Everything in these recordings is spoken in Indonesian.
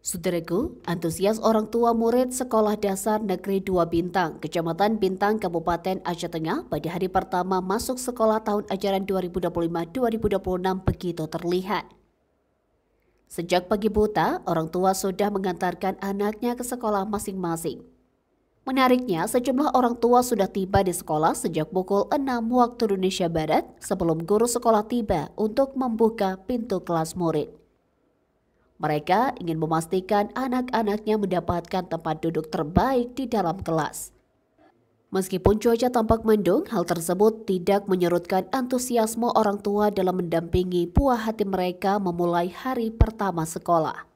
Saudaraku, antusias orang tua murid Sekolah Dasar Negeri 2 Bintang, Kecamatan Bintang, Kabupaten Aceh Tengah pada hari pertama masuk sekolah tahun ajaran 2025-2026 begitu terlihat. Sejak pagi buta, orang tua sudah mengantarkan anaknya ke sekolah masing-masing. Menariknya, sejumlah orang tua sudah tiba di sekolah sejak pukul 6 waktu Indonesia Barat sebelum guru sekolah tiba untuk membuka pintu kelas murid. Mereka ingin memastikan anak-anaknya mendapatkan tempat duduk terbaik di dalam kelas. Meskipun cuaca tampak mendung, hal tersebut tidak menyurutkan antusiasme orang tua dalam mendampingi buah hati mereka memulai hari pertama sekolah.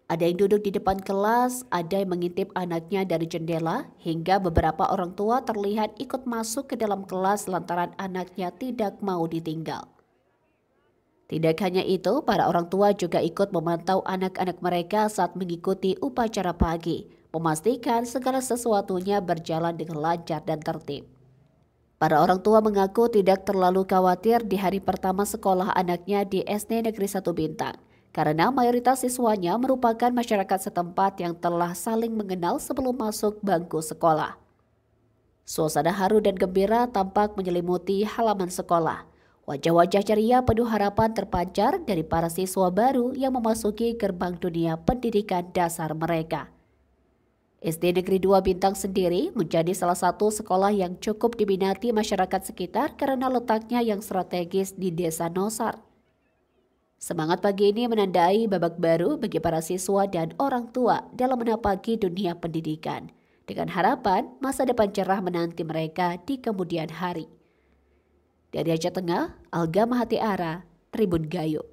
Ada yang duduk di depan kelas, ada yang mengintip anaknya dari jendela, hingga beberapa orang tua terlihat ikut masuk ke dalam kelas lantaran anaknya tidak mau ditinggal. Tidak hanya itu, para orang tua juga ikut memantau anak-anak mereka saat mengikuti upacara pagi, memastikan segala sesuatunya berjalan dengan lancar dan tertib. Para orang tua mengaku tidak terlalu khawatir di hari pertama sekolah anaknya di SD Negeri 1 Bintang, karena mayoritas siswanya merupakan masyarakat setempat yang telah saling mengenal sebelum masuk bangku sekolah. Suasana haru dan gembira tampak menyelimuti halaman sekolah. Wajah-wajah ceria penuh harapan terpancar dari para siswa baru yang memasuki gerbang dunia pendidikan dasar mereka. SD Negeri 2 Bintang sendiri menjadi salah satu sekolah yang cukup diminati masyarakat sekitar karena letaknya yang strategis di Desa Nosar. Semangat pagi ini menandai babak baru bagi para siswa dan orang tua dalam menapaki dunia pendidikan, dengan harapan masa depan cerah menanti mereka di kemudian hari. Dari Aceh Tengah, Alga Mahati Ara, Tribun Gayo.